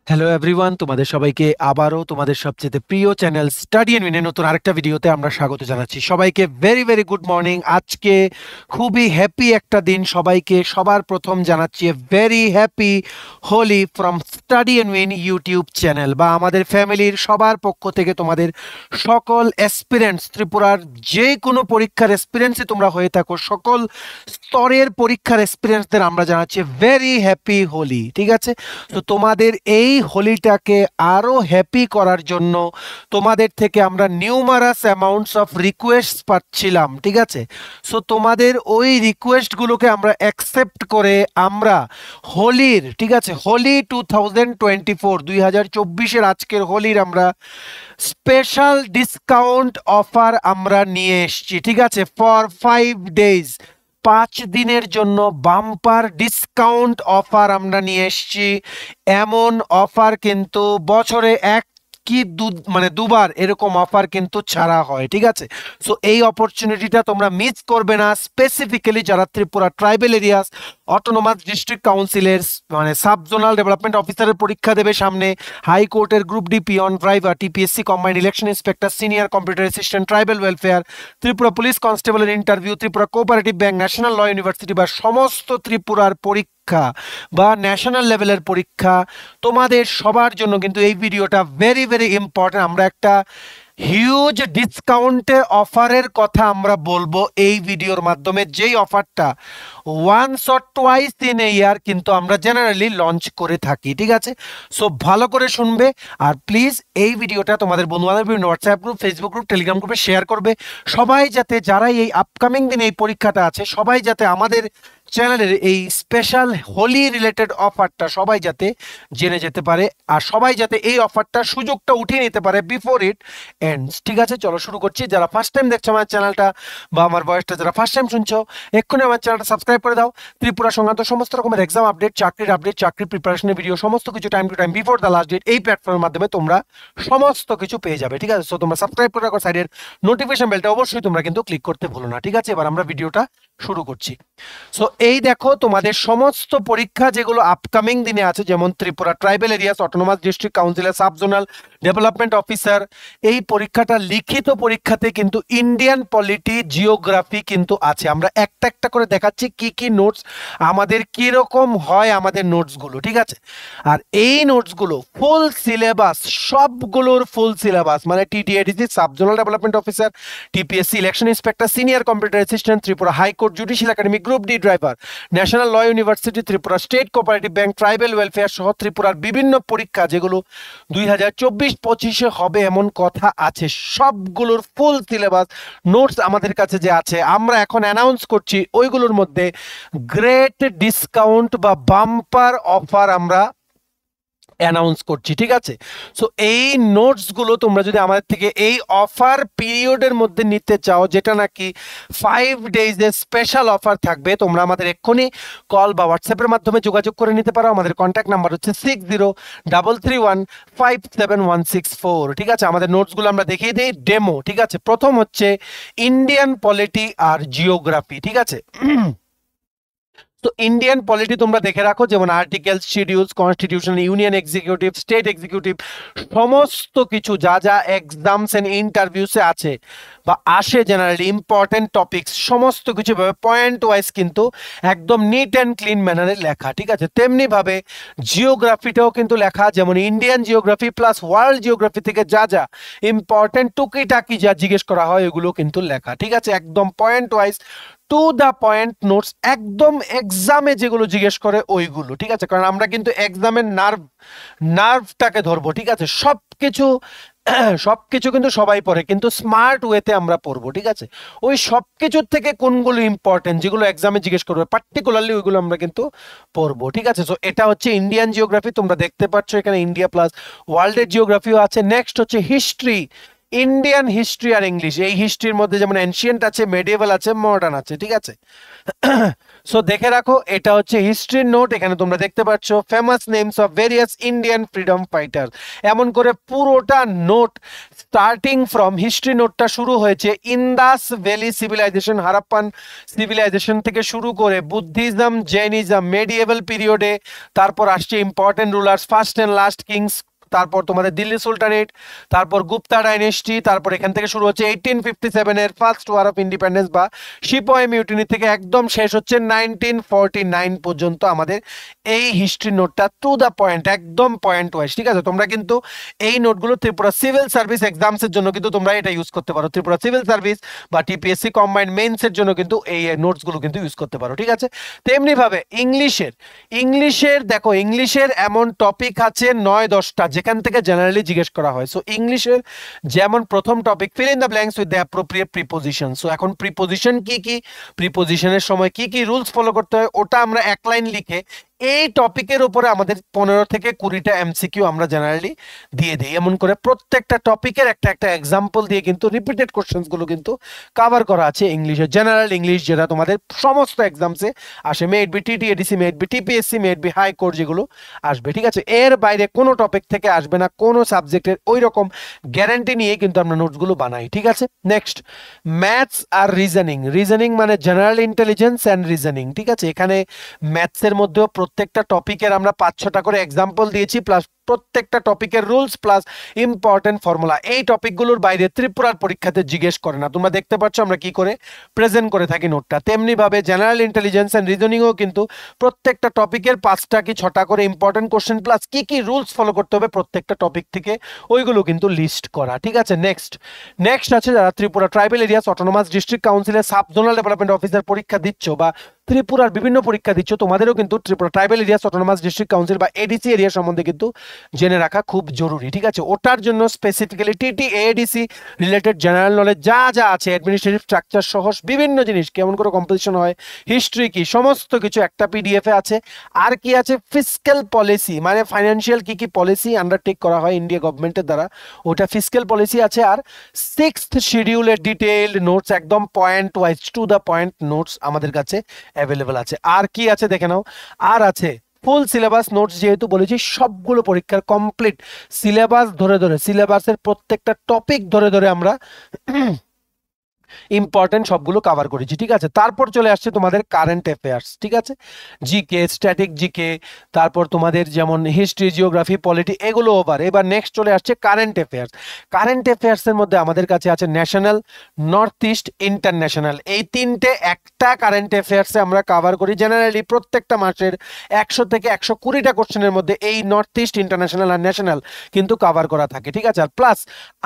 Hello everyone, তোমাদের সবাইকে আবারও তোমাদের সবচেয়ে প্রিয় চ্যানেল স্টাডি এন্ড উইনে নতুন আরেকটা ভিডিওতে আমরা স্বাগত জানাচ্ছি সবাইকে। Very very good morning. আজকে খুবই হ্যাপি একটা দিন, সবাইকে সবার প্রথম জানাচ্ছি very happy Holi from study and win YouTube channel বা আমাদের ফ্যামিলির সবার পক্ষ থেকে তোমাদের সকল অ্যাসপিরেন্টস, ত্রিপুরার যে কোনো পরীক্ষার অ্যাসপিরেন্টসই তোমরা হয়ে থাকো, সকল স্তরের পরীক্ষার এক্সপিরিয়েন্সদের আমরা জানাচ্ছি ভেরি হ্যাপি হোলি। ঠিক আছে, তো তোমাদের এই হোলিটাকে আরো হ্যাপি করার জন্য তোমাদের থেকে আমরা নিউমারাস অ্যামাউন্টস অফ রিকোয়েস্ট পাচ্ছিলাম। ঠিক আছে, সো তোমাদের ওই রিকোয়েস্টগুলোকে আমরা অ্যাকসেপ্ট করে আমরা হোলির, ঠিক আছে, হোলি 2024 2024-এর আজকের হোলির আমরা স্পেশাল ডিসকাউন্ট অফার আমরা নিয়ে এসেছি। ঠিক আছে, ফর 5 days, 5 দিনের জন্য বাম্পার ডিসকাউন্ট অফার আমরা নিয়ে এসেছি। এমন অফার কিন্তু বছরে মানে দুবার এরকম অফার কিন্তু ছাড়া হয়। ঠিক আছে, সো এই অপরচুনিটিটা তোমরা মিস করবে না। স্পেসিফিক্যালি যারা Tripura tribal areas autonomous district কাউন্সিলের মানে সাব জোনাল ডেভেলপমেন্ট অফিসারের পরীক্ষা দেবে সামনে, হাইকোর্টের group D peon driver, TPSC combined election inspector, senior computer assistant, tribal welfare, Tripura police কনস্টেবলের interview, Tripura cooperative bank, national law university বা সমস্ত ত্রিপুরার পরীক্ষা বা ন্যাশনাল লেভেলের পরীক্ষা, তোমাদের সবার জন্য কিন্তু এই ভিডিওটা ভেরি ভেরি ইম্পর্টেন্ট। আমরা একটা হিউজ ডিসকাউন্টে অফারের কথা আমরা বলবো এই ভিডিওর মাধ্যমে, যেই অফারটা once or twice in a year কিন্তু আমরা জেনারেলি লঞ্চ করে থাকি। ঠিক আছে, সো ভালো করে শুনবে আর প্লিজ এই ভিডিওটা তোমাদের বন্ধু-বান্ধব বিভিন্ন WhatsApp group, Facebook group, Telegram গ্রুপে শেয়ার করবে। সবাই যাতে, যারা এই আপকামিং দিনে এই পরীক্ষাটা আছে, সবাই যাতে আমাদের চ্যানেলের এই স্পেশাল হোলি রিলেটেড অফারটা সবাই যাতে জেনে যেতে পারে আর সবাই যাতে এই অফারটা সুযোগটা উঠিয়ে নিতে পারে বিফোর ইট এন্ডস। ঠিক আছে, চলো শুরু করছি। যারা ফার্স্ট টাইম দেখছো আমার চ্যানেলটা বা আমার ভয়েসটা যারা ফার্স্ট টাইম শুনছো, এক্ষুনি আমার চ্যানেলটা সাবস্ক্রাইব করে দাও। ত্রিপুরা সংক্রান্ত সমস্ত রকমের এক্সাম আপডেট, চাকরির আপডেট, চাকরির প্রিপারেশনের ভিডিও, সমস্ত কিছু time to time before the last date এই প্ল্যাটফর্মের মাধ্যমে তোমরা সমস্ত কিছু পেয়ে যাবে। ঠিক আছে, সো তোমরা সাবস্ক্রাইব করে রাখো, সাইডের নোটিফিকেশন বেলটা অবশ্যই তোমরা কিন্তু ক্লিক করতে ভুলো না। ঠিক আছে, এবার আমরা ভিডিওটা শুরু করছি। সো এই দেখো তোমাদের সমস্ত পরীক্ষা যেগুলো আপকামিং দিনে আছে, যেমন Tripura tribal areas autonomous district কাউন্সিলের সাব জোনাল ডেভেলপমেন্ট অফিসার, এই পরীক্ষাটা লিখিত পরীক্ষাতে কিন্তু ইন্ডিয়ান পলিটি, জিওগ্রাফি কিন্তু আছে। আমরা একটা একটা করে দেখাচ্ছি কি কি নোটস আমাদের কিরকম হয় আমাদের নোটসগুলো। ঠিক আছে, আর এই নোটসগুলো ফুল সিলেবাস, সবগুলোর ফুল সিলেবাস মানে TTADC sub zonal development officer, TPSC election inspector, senior computer assistant, Tripura high court judicial academy group D driver, national law university, Tripura state cooperative bank, tribal welfare সহ ত্রিপুরার বিভিন্ন পরীক্ষা যেগুলো 2024-25-এ হবে এমন কথা আছে, সবগুলোর ফুল সিলেবাস নোটস আমাদের কাছে যে আছে আমরা এখন অ্যানাউন্স করছি, ওইগুলোর মধ্যে গ্রেট ডিসকাউন্ট বা বাম্পার অফার আমরা অ্যানাউন্স করছি। ঠিক আছে, সো এই নোটসগুলো তোমরা যদি আমাদের থেকে এই অফার পিরিয়ডের মধ্যে নিতে চাও, যেটা নাকি 5 days এর স্পেশাল অফার থাকবে, তোমরা আমাদের এক্ষুনি কল বা হোয়াটসঅ্যাপের মাধ্যমে যোগাযোগ করে নিতে পারো। আমাদের কন্ট্যাক্ট নাম্বার হচ্ছে 6033157164। ঠিক আছে, আমাদের নোটসগুলো আমরা দেখিয়ে দিই ডেমো। ঠিক আছে, প্রথম হচ্ছে ইন্ডিয়ান পলিটি আর জিওগ্রাফি। ঠিক আছে, তো ইন্ডিয়ান পলিটি তোমরা দেখে রাখো, যেমন article, schedules, constitution, union executive, state executive, সমস্ত কিছু যা যা এক্সামস এন্ড ইন্টারভিউসে আছে বা আসে জেনারেলি ইম্পর্টেন্ট টপিকস, সমস্ত কিছু ভাবে পয়েন্ট ওয়াইজ কিন্তু একদম নিট অ্যান্ড ক্লিন ম্যানারে লেখা। ঠিক আছে, তেমনি ভাবে জিওগ্রাফিটাও কিন্তু লেখা, যেমন Indian geography plus world geography থেকে যা যা ইম্পর্টেন্ট টুকিটাকি যা জিজ্ঞেস করা হয় এগুলো কিন্তু লেখা। ঠিক আছে, একদম point wise to the point notes, একদম এক্সামে যেগুলো জিজ্ঞেস করে ওইগুলো। ঠিক আছে, কারণ আমরা কিন্তু এক্সামের নার্ভটাকে ধরবো। ঠিক আছে, সবকিছু সবকিছু কিন্তু সবাই পড়ে, কিন্তু স্মার্ট ওয়েতে আমরা পড়বো। ঠিক আছে, ওই সবকিছুর থেকে কোনগুলো ইম্পর্টেন্ট যেগুলো এক্সামে জিজ্ঞেস করবে পার্টিকুলারলি ওইগুলো আমরা কিন্তু পড়বো। ঠিক আছে, সো এটা হচ্ছে ইন্ডিয়ান জিওগ্রাফি, তোমরা দেখতে পাচ্ছ এখানে ইন্ডিয়া প্লাস ওয়ার্ল্ডের জিওগ্রাফিও আছে। নেক্সট হচ্ছে হিস্ট্রি। ইন্ডিয়ান হিস্ট্রি আর ইংলিশ, এই হিস্ট্রির মধ্যে যেমন এনশিয়েন্ট আছে, মেডিয়েভাল আছে, মডার্ন আছে, ঠিক আছে। সো দেখে রাখো, এটা হচ্ছে হিস্ট্রির নোট। এখানে তোমরা দেখতে পাচ্ছ famous names of various Indian freedom fighter, এমন করে পুরোটা নোট স্টার্টিং ফ্রম হিস্ট্রি নোটটা শুরু হয়েছে Indus valley civilisation, Harappan civilisation থেকে শুরু করে বুদ্ধিজম, জৈনিজম, মেডিয়েভাল পিরিয়ডে, তারপর আসছে important rulers, first and last kings, তারপর তোমাদের দিল্লি সুলতানেট, তারপর গুপ্তা ডাইনেস্টি, তারপর এখান থেকে শুরু হচ্ছে 1857 এর ফার্স্ট ওয়ার অফ ইন্ডিপেন্ডেন্স বা সিপাহি মিউটিনি থেকে একদম শেষ হচ্ছে 1949 পর্যন্ত আমাদের এই হিস্ট্রি নোটটা টু দ্য পয়েন্ট, একদম পয়েন্ট ওয়াইজ, ঠিক আছে। তোমরা কিন্তু এই নোটগুলো ত্রিপুরা সিভিল সার্ভিস এক্সামসের জন্য কিন্তু তোমরা এটা ইউজ করতে পারো, ত্রিপুরা সিভিল সার্ভিস বা টিপিএসসি কম্বাইন্ড মেইনসের জন্য কিন্তু এই নোটসগুলো কিন্তু ইউজ করতে পারো, ঠিক আছে। তেমনি ভাবে ইংলিশের দেখো, ইংলিশের এমন টপিক আছে 9-10টা যেখান থেকে জেনারেলি জিজ্ঞেস করা হয়। সো ইংলিশের যেমন প্রথম topic, fill in the blanks with the appropriate preposition. So এখন প্রিপোজিশন কি কি, প্রিপোজিশনের সময় কি কি রুলস ফলো করতে হয়, ওটা আমরা এক লাইন লিখে এই টপিকের উপরে আমাদের 15 থেকে 20টা এমসিকিউ আমরা জেনারেলি দিয়ে দিই। এমন করে প্রত্যেকটা টপিকের একটা একটা এক্সাম্পল দিয়ে কিন্তু রিপিটেড কোশ্চেন্স গুলো কিন্তু কভার করা আছে ইংলিশে, জেনারেল ইংলিশ, যেটা তোমাদের সমস্ত এক্সামসে আসে, may it be TTADC, may it be TPSC, may it be high court, যেগুলো আসবে, ঠিক আছে। এর বাইরে কোনো টপিক থেকে আসবে না, কোনো সাবজেক্টের ওই রকম গ্যারান্টি নিয়ে কিন্তু আমরা নোটসগুলো বানাই, ঠিক আছে। নেক্সট, ম্যাথস আর রিজনিং মানে জেনারেল ইন্টেলিজেন্স অ্যান্ড রিজনিং, ঠিক আছে। এখানে ম্যাথসের মধ্যেও প্রত্যেকটা টপিকের আমরা 5-6টা করে এক্সাম্পল দিয়েছি, প্লাস প্রত্যেকটা টপিকের রুলস প্লাস ইম্পর্টেন্ট ফর্মুলা। এই টপিকগুলোর বাইরে ত্রিপুরার পরীক্ষাতে জিজ্ঞেস করে না, তোমরা দেখতে পাচ্ছ আমরা কি করে প্রেজেন্ট করে থাকি নোটটা। তেমনি ভাবে জেনারেল ইন্টেলিজেন্স এন্ড রিজনিংও কিন্তু প্রত্যেকটা টপিকের 5টা কি 6টা করে ইম্পর্টেন্ট কোশ্চেন প্লাস কি কি রুলস ফলো করতে হবে প্রত্যেকটা টপিক থেকে, ওইগুলো কিন্তু লিস্ট করা, ঠিক আছে। নেক্সট আছে যারা Tripura tribal areas autonomous district কাউন্সিলের সাব জোনাল ডেভেলপমেন্ট অফিসার পরীক্ষা দিচ্ছ বা ত্রিপুরার বিভিন্ন পরীক্ষা দিচ্ছ, তোমাদেরও কিন্তু Tripura tribal areas autonomous district council বা এডিসি এরিয়া সম্বন্ধে কিন্তু জেনে রাখা খুব জরুরি, ঠিক আছে। ওটার জন্য specifically TT ADC related general knowledge যা যা আছে, অ্যাডমিনিস্ট্রেটিভ স্ট্রাকচার সহ বিভিন্ন জিনিস, কেমন করে কম্পোজিশন হয়, হিস্ট্রি কি, সমস্ত কিছু একটা পিডিএফ এ আছে। আর কি আছে, ফিসক্যাল পলিসি মানে ফাইন্যান্সিয়াল কি কি পলিসি আন্ডারটেক করা হয় ইন্ডিয়া গভর্নমেন্টের দ্বারা, ওটা ফিসক্যাল পলিসি আছে। আর 6th শিডিউলের ডিটেইলড নোটস, একদম point wise to the point notes আমাদের কাছে অ্যাভেলেবল আছে। আর কি আছে দেখে নাও, আর আছে ফুল সিলেবাস নোটস, যেহেতু বলেছি সবগুলো পরীক্ষার কমপ্লিট সিলেবাস ধরে ধরে, সিলেবাসের প্রত্যেকটা টপিক ধরে ধরে আমরা ইম্পর্টেন্ট সবগুলো কভার করেছি, ঠিক আছে। তারপর চলে আসছে তোমাদের কারেন্ট অ্যাফেয়ার্স, ঠিক আছে, জিকে, স্ট্যাটিক জিকে, তারপর তোমাদের যেমন হিস্ট্রি, জিওগ্রাফি, পলিটি, এগুলো ওভার। এবার নেক্সট চলে আসছে কারেন্ট অ্যাফেয়ার্স। কারেন্ট অ্যাফেয়ার্সের মধ্যে আমাদের কাছে আছে ন্যাশনাল, নর্থ ইস্ট, ইন্টারন্যাশনাল, এই তিনটে একটা কারেন্ট অ্যাফেয়ার্সে আমরা কভার করি জেনারেলি প্রত্যেকটা মাসের 100 থেকে 120টা কোশ্চেনের মধ্যে এই নর্থ ইস্ট, ইন্টারন্যাশনাল আর ন্যাশনাল কিন্তু কভার করা থাকে, ঠিক আছে। আর প্লাস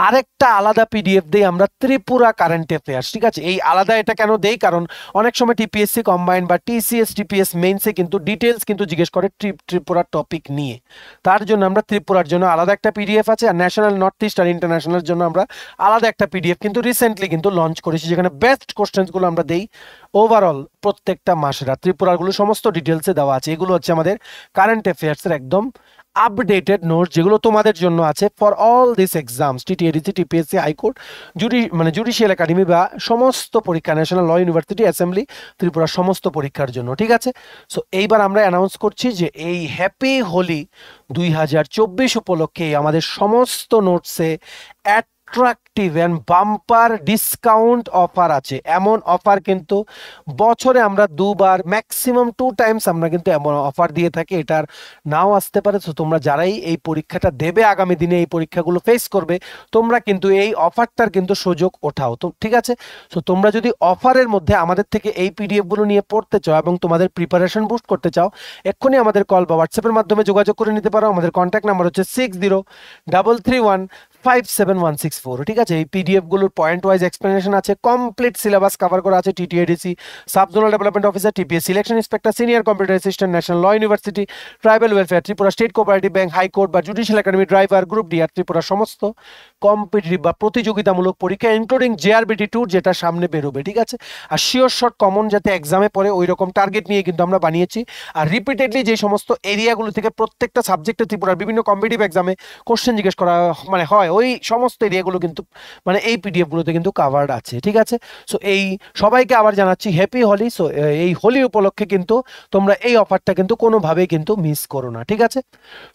আরেকটা আলাদা পিডিএফ দিই আমরা ত্রিপুরা কারেন্ট অ্যাফেয়ার্স, ঠিক আছে। এই আলাদা এটা কেন দেই, কারণ অনেক সময় টিপিএসসি কম্বাইন্ড বা টিসিএস টিপিএস মেইনসে কিন্তু ডিটেলস কিন্তু জিজ্ঞেস করে ত্রিপুরার টপিক নিয়ে, তার জন্য আমরা ত্রিপুরার জন্য আলাদা একটা পিডিএফ আছে, আর ন্যাশনাল, নর্থ ইস্ট আর ইন্টারন্যাশনাল জন্য আমরা আলাদা একটা পিডিএফ কিন্তু রিসেন্টলি কিন্তু লঞ্চ করেছি, যেখানে বেস্ট কোশ্চেন্সগুলো আমরা দেই ওভারঅল প্রত্যেকটা মাসের। আর ত্রিপুরারগুলো সমস্ত ডিটেলসে দেওয়া আছে। এগুলো হচ্ছে আমাদের কারেন্ট অ্যাফেয়ার্সের একদম আপডেটেড নোটস, যেগুলো তোমাদের জন্য আছে for all this exams, TTADC, TPSC, high court, judicial academy বা সমস্ত পরীক্ষা, ন্যাশনাল ল ইউনিভার্সিটি, অ্যাসেম্বলি, ত্রিপুরার সমস্ত পরীক্ষার জন্য, ঠিক আছে। সো এইবার আমরা অ্যানাউন্স করছি যে এই হ্যাপি হোলি 2024 উপলক্ষে আমাদের সমস্ত নোটসে attractive and bumper discount offer আছে। এমন অফার কিন্তু বছরে আমরা দুবার, ম্যাক্সিমাম 2 টাইমস আমরা কিন্তু এমন অফার দিয়ে থাকি, এটার নাও আসতে পারে। তো তোমরা যারাই এই পরীক্ষাটা দেবে, আগামী দিনে এই পরীক্ষাগুলো ফেস করবে, তোমরা কিন্তু এই অফারটার কিন্তু সুযোগ ওঠাও তো, ঠিক আছে। তো তোমরা যদি অফারের মধ্যে আমাদের থেকে এই পিডিএফগুলো নিয়ে পড়তে চাও এবং তোমাদের প্রিপারেশন বুস্ট করতে চাও, এক্ষুনি আমাদের কল বা হোয়াটসঅ্যাপের মাধ্যমে যোগাযোগ করে নিতে পারো। আমাদের কন্ট্যাক্ট নাম্বার হচ্ছে 6033157164, ঠিক আছে। এই পিডিএফ গুলোর পয়েন্ট ওয়াইজ এক্সপ্লেনেশন আছে, কমপ্লিট সিলেবাস কভার করা আছে, TTADC, sub zonal development officer, TPS selection inspector, senior computer assistant, national law university, tribal welfare, Tripura state cooperative bank, high court বা judicial academy, driver, group D আর ত্রিপুরা সমস্ত competitive বা প্রতিযোগিতামূলক পরীক্ষা including JRBT two যেটা সামনে বেরোবে, ঠিক আছে। আর শিওর শর্ট কমন যাতে এক্সামে পড়ে ওই রকম টার্গেট নিয়ে কিন্তু আমরা বানিয়েছি। আর রিপিটেডলি যে সমস্ত এরিয়াগুলো থেকে প্রত্যেকটা সাবজেক্টে ত্রিপুরার বিভিন্ন কম্পিটিটিভ এক্সামে কোশ্চেন জিজ্ঞেস করা মানে হয়, ওই সমস্ত এরিয়াগুলো কিন্তু মানে এই পিডিএফগুলোতে কিন্তু কাভার্ড আছে, ঠিক আছে। সো এই সবাইকে আবার জানাচ্ছি হ্যাপি হোলি। সো এই হোলি উপলক্ষে কিন্তু তোমরা এই অফারটা কিন্তু কোনোভাবেই কিন্তু মিস করো না, ঠিক আছে।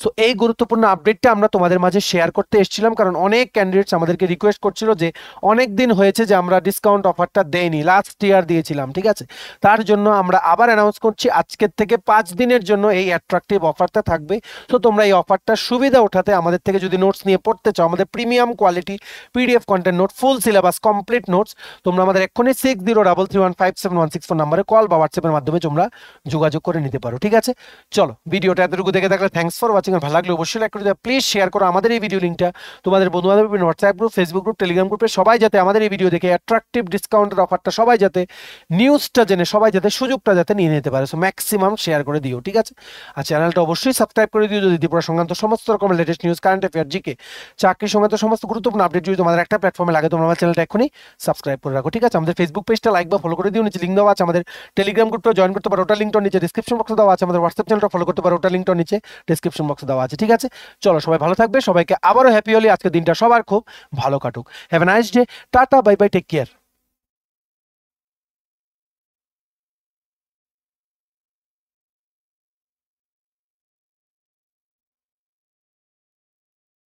সো এই গুরুত্বপূর্ণ আপডেটটা আমরা তোমাদের মাঝে শেয়ার করতে এসেছিলাম, কারণ অনেক ক্যান্ডিডেটস আমাদেরকে রিকোয়েস্ট করছিল যে অনেক দিন হয়েছে যে আমরা ডিসকাউন্ট অফারটা দেইনি, লাস্ট ইয়ার দিয়েছিলাম, ঠিক আছে। তার জন্য আমরা আবার অ্যানাউন্স করছি আজকের থেকে 5 দিনের জন্য এই অ্যাট্রাকটিভ অফারটা থাকবে। তো তোমরা এই অফারটা সুবিধা উঠাতে আমাদের থেকে যদি নোটস নিয়ে পড়তে চাও, আমাদের premium quality PDF content note, full syllabus, complete notes, তোমরা আমাদের এক্ষুনি 6033157164 নম্বরে কল বা হোয়াটসঅ্যাপের মাধ্যমে তোমরা যোগাযোগ করে নিতে পারো, ঠিক আছে। চলো, ভিডিওটা এতটুকু দেখে থাকলে থ্যাঙ্কস ফর ওয়াচিং। আর ভালো লাগলে অবশ্যই লাইক করে দিও, প্লিজ শেয়ার করো আমাদের এই ভিডিও লিঙ্কটা তোমাদের বন্ধু বান্ধব, WhatsApp group, Facebook group, Telegram গ্রুপে সবাই যাতে আমাদের এই ভিডিও দেখে অ্যাট্রাকটিভ ডিসকাউন্টের অফারটা সবাই যাতে নিউজটা জেনে সবাই যাতে সুযোগটা যাতে নিয়ে নিতে পারে। সো ম্যাক্সিমাম শেয়ার করে দিও, ঠিক আছে। আর চ্যানেলটা অবশ্যই সাবস্ক্রাইব করে দিও যদি ত্রিপুরা সংক্রান্ত সমস্ত রকমের latest news, current affair, GK, চাকরি সংক্রান্ত সমস্ত গুরুত্বপূর্ণ আপডেট যদি তোমাদের একটা প্ল্যাটফর্মে লাগে, তোমরা আমার চ্যানেলটা এখনই সাবস্ক্রাইব করে রাখো, ঠিক আছে। আমাদের ফেসবুক পেজটা লাইক বা ফলো করে দিও, নিচে লিঙ্ক দেওয়া আছে। আমাদের টেলিগ্রাম গ্রুপটা জয়েন করতে পারো, ওটা লিঙ্কটা নিচে ডিসক্রিপশন বক্সে দেওয়া আছে। আমাদের হোয়াটসঅ্যাপ চ্যানেলটা ফলো করতে পারো, ওটা লিঙ্কটা নিচে ডিসক্রিপশন বক্সে দেওয়া আছে, ঠিক আছে। চলো, সবাই ভালো থাকবে, সবাইকে আবারও হ্যাপি হোলি। আজকের দিনটা সবার খুব ভালো কাটুক। Have a nice day, tata, bye bye, take care.